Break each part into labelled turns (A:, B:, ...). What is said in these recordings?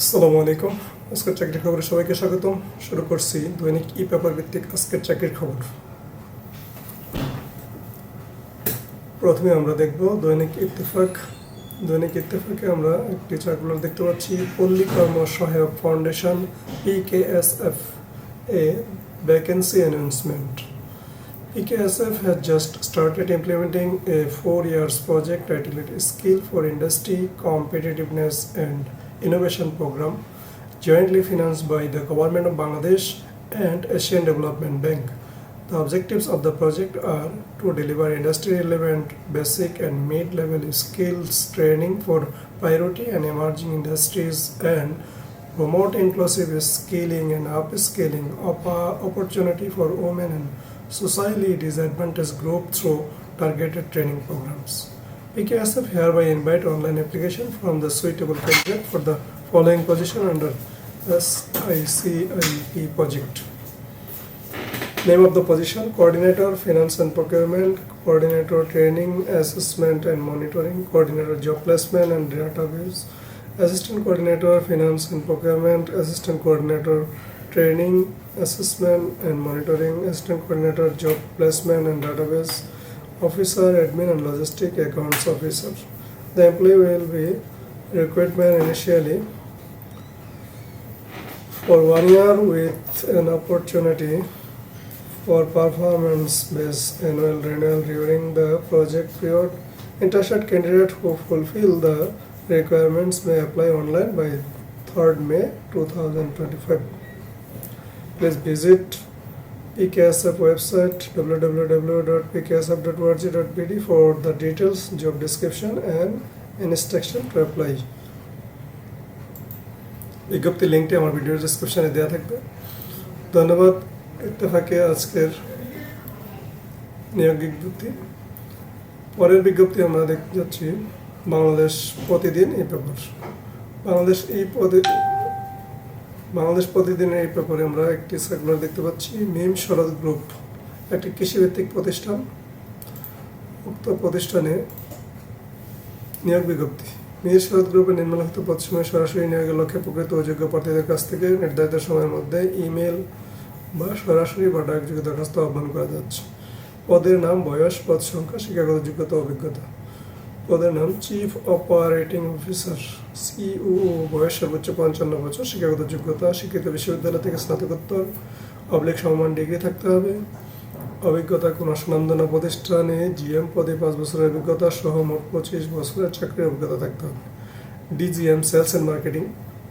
A: আসসালামু আলাইকুম। আজকের চাকরির খবরে সবাইকে স্বাগতম। শুরু করছি দৈনিক ই পেপার ভিত্তিক আজকের চাকরির খবর। প্রথমে আমরা দেখব দৈনিক ইত্তেফাক। দৈনিক ইত্তেফাকে আমরা একটি সার্কুলার দেখতে পাচ্ছি, পল্লী কর্ম সহায়ক foundation PKSF a vacancy announcement. PKSF has just started implementing a 4 years project titled Skill for Industry Competitiveness and Innovation Program, jointly financed by the Government of Bangladesh and Asian Development Bank. The objectives of the project are to deliver industry-relevant basic and mid-level skills training for priority and emerging industries and promote inclusive skilling and upskilling opportunity for women and socially disadvantaged group through targeted training programs. PKSF hereby invite online application from the suitable candidate for the following position under SICIP project. Name of the position: Coordinator Finance and Procurement, Coordinator Training, Assessment and Monitoring, Coordinator Job Placement and Database, Assistant Coordinator Finance and Procurement, Assistant Coordinator Training, Assessment and Monitoring, Assistant Coordinator Job Placement and Database, Officer Admin and Logistic Accounts Officer. The employee will be recruitment initially for 1 year with an opportunity for performance-based annual renewal during the project period. Interested candidates who fulfill the requirements may apply online by 3rd May 2025. Please visit PKSF website www.pksf.org.pd for the details, job description and instruction to apply. বিজ্ঞপ্তি লিঙ্কটি আমার video ডেসক্রিপশনে দেওয়া থাকবে। ধন্যবাদ। ইত্তেফাকে আজকের নিয়োগ বিজ্ঞপ্তি। পরের বিজ্ঞপ্তি আমরা দেখতে যাচ্ছি বাংলাদেশ প্রতিদিন এই পেপার। বাংলাদেশ প্রতিদিন এই পেপারে আমরা একটি সার্কুলার দেখতে পাচ্ছি, মিম শরৎ গ্রুপ একটি কৃষিভিত্তিক প্রতিষ্ঠান। উক্ত প্রতিষ্ঠানে নিয়োগ বিজ্ঞপ্তি। মির শরৎ গ্রুপের নিম্নলিখিত পদসমূহে সরাসরি নিয়োগের লক্ষ্যে প্রকৃত ও যোগ্য প্রার্থীদের কাছ থেকে নির্ধারিত সময়ের মধ্যে ইমেল বা সরাসরি বা ডাকযোগে দরখাস্ত আহ্বান করা যাচ্ছে। পদের নাম, বয়স, পদ সংখ্যা, শিক্ষাগত যোগ্যতা, অভিজ্ঞতা। পদের নাম চিফ অপারেটিং অফিসার COO, বয়স সর্বোচ্চ 55 বছর, শিক্ষাগত যোগ্যতা স্বীকৃত বিশ্ববিদ্যালয় থেকে স্নাতকোত্তর সমমান ডিগ্রি থাকতে হবে। অভিজ্ঞতা: কোনো স্বনামধন্য প্রতিষ্ঠানে GM পদে 5 বছরের অভিজ্ঞতা সহ মোট 25 বছরের চাকরির অভিজ্ঞতা থাকতে হবে। DGM সেলস অ্যান্ড মার্কেটিং,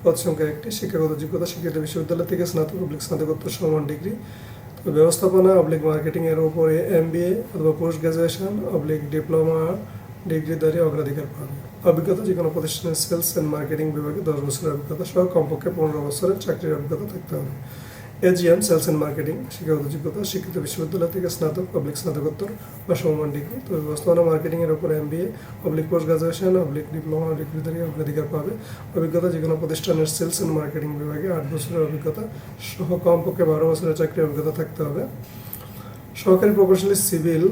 A: পদ সংখ্যা 1টি, শিক্ষাগত যোগ্যতা স্বীকৃত বিশ্ববিদ্যালয় থেকে স্নাতকোত্তর সমমান ডিগ্রি, ব্যবস্থাপনা মার্কেটিং এর উপরে MBA অথবা পোস্ট গ্রাজুয়েশন ডিপ্লোমা ডিগ্রিধারী অগ্রাধিকার পাবে। অভিজ্ঞতা: যে কোনো প্রতিষ্ঠানের সেলস অ্যান্ড মার্কেটিং বিভাগে 10 বছরের অভিজ্ঞতা সহ কমপক্ষে 15 বছরের চাকরির অভিজ্ঞতা থাকতে হবে। AGM সেলস অ্যান্ড মার্কেটিং, শিক্ষাগত যোগ্যতা স্বীকৃত বিশ্ববিদ্যালয় থেকে স্নাতকোত্তর বা সমমান ডিগ্রি, তবে ব্যবস্থাপনা মার্কেটিং এর উপর MBA পোস্ট গ্রাজুয়েশন ডিপ্লোমা ডিগ্রিধারী অগ্রাধিকার পাবে। অভিজ্ঞতা: যে কোনো প্রতিষ্ঠানের সেলস অ্যান্ড মার্কেটিং বিভাগে 8 বছরের অভিজ্ঞতা সহ কমপক্ষে 12 বছরের চাকরির অভিজ্ঞতা থাকতে হবে। সহকারী প্রকৌশলী সিভিল,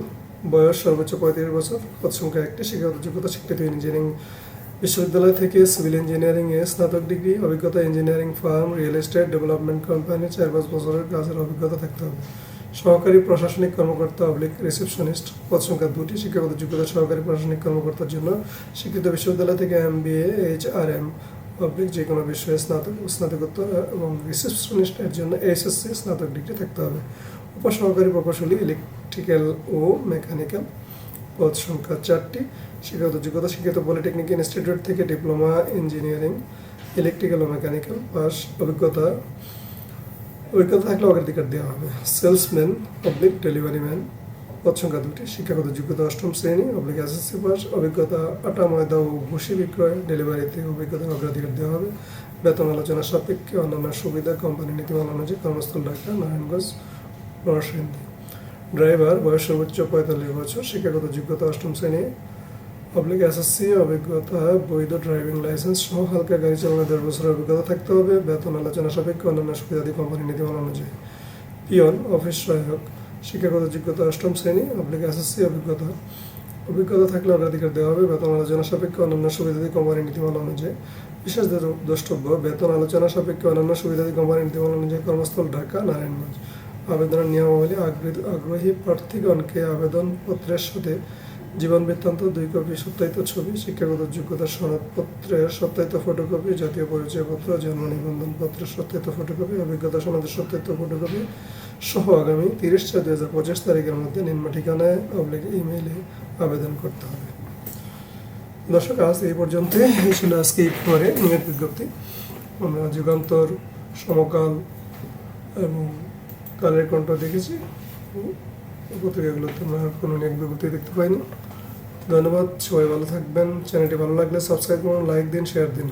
A: বয়স সর্বোচ্চ 35 বছর, পদ সংখ্যা 1টি, শিক্ষাগত যোগ্যতা স্বীকৃত ইঞ্জিনিয়ারিং বিশ্ববিদ্যালয় থেকে সিভিল ইঞ্জিনিয়ারিংয়ে স্নাতক ডিগ্রি, অভিজ্ঞতা engineering farm, real estate development company 4-5 বছরের কাজের অভিজ্ঞতা থাকতে হবে। সহকারী প্রশাসনিক কর্মকর্তা রিসেপশনিস্ট, পদ সংখ্যা 2টি, শিক্ষাগত যোগ্যতা সহকারী প্রশাসনিক কর্মকর্তার জন্য স্বীকৃত বিশ্ববিদ্যালয় থেকে MBA HRM যে কোনো বিষয়ে স্নাতকোত্তর এবং রিসেপশনিস্টের জন্য SSC স্নাতক ডিগ্রি থাকতে হবে। উপসহকারী প্রকৌশলী ইলেকট্রিক্যাল ও মেকানিক্যাল, পদ সংখ্যা 4টি, শিক্ষাগত যোগ্যতা স্বীকৃত পলিটেকনিক ইনস্টিটিউট থেকে ডিপ্লোমা ইঞ্জিনিয়ারিং ইলেকট্রিক্যাল ও মেকানিক্যাল পাস, অভিজ্ঞতা থাকলে অগ্রাধিকার দেওয়া হবে। সেলসম্যান ডেলিভারি ম্যান, পদ সংখ্যা 2টি, শিক্ষাগত যোগ্যতা 8ম শ্রেণী SSC পাস, অভিজ্ঞতা আটা ময়দা ও ভুসি বিক্রয় ডেলিভারিতে অভিজ্ঞতার অগ্রাধিকার দেওয়া হবে। বেতন আলোচনা সাপেক্ষে অন্যান্য সুবিধা কোম্পানি নীতিমালা অনুযায়ী কর্মস্থল ঢাকা, নারায়ণগঞ্জ, নরসিংদী। ড্রাইভার, বয়স সর্বোচ্চ 45 বছর, শিক্ষাগত যোগ্যতা 8ম শ্রেণী SSC, অভিজ্ঞতা বৈধ ড্রাইভিং লাইসেন্স সহ হালকা গাড়ি চালানোর 10 বছরের অভিজ্ঞতা থাকতে হবে। বেতন আলোচনা সাপেক্ষে অন্যান্য সুবিধাদি কোম্পানি নীতিমালা অনুযায়ী। পিয়ন, অফিস সহায়ক, শিক্ষাগত যোগ্যতা 8ম শ্রেণী SSC, অভিজ্ঞতা থাকলে অগ্রাধিকার দেওয়া হবে। বেতন আলোচনা সাপেক্ষে অন্যান্য সুবিধাদি কোম্পানি নীতিমালা অনুযায়ী। বিশেষ দ্রষ্টব্য বেতন আলোচনা সাপেক্ষে অন্যান্য সুবিধাদি কোম্পানি নীতিমালা অনুযায়ী কর্মস্থল ঢাকা নারায়ণগঞ্জ। আবেদনের নিয়মাবলী আগ্রহী প্রার্থীগণকে আবেদনপত্রের সাথে জীবন বৃত্তান্ত 2 কপি, সত্যায়িত ছবি, শিক্ষাগত যোগ্যতার সনদপত্রের সত্যায়িত ফটোকপি, জাতীয় পরিচয়পত্র, জন্ম নিবন্ধন পত্রের সত্যায়িত ফটোকপি, অভিজ্ঞতা সনদের সত্যায়িত ফটোকপি সহ আগামী 30/4/2025 তারিখের মধ্যে নিম্ন ঠিকানায় ইমেইলে আবেদন করতে হবে। দর্শক, আজ এই পর্যন্ত। এই ছিল আজকে এই পরে নিয়োগ বিজ্ঞপ্তি। আমরা যুগান্তর, সমকাল এবং কালের কণ্ঠ দেখেছি। পত্রিকাগুলোতে আমরা কোনো নিয়োগ বিজ্ঞপ্তি দেখতে পাইনি। ধন্যবাদ, সবাই ভালো থাকবেন। চ্যানেলটি ভালো লাগলে সাবস্ক্রাইব করুন, লাইক দিন, শেয়ার দিন।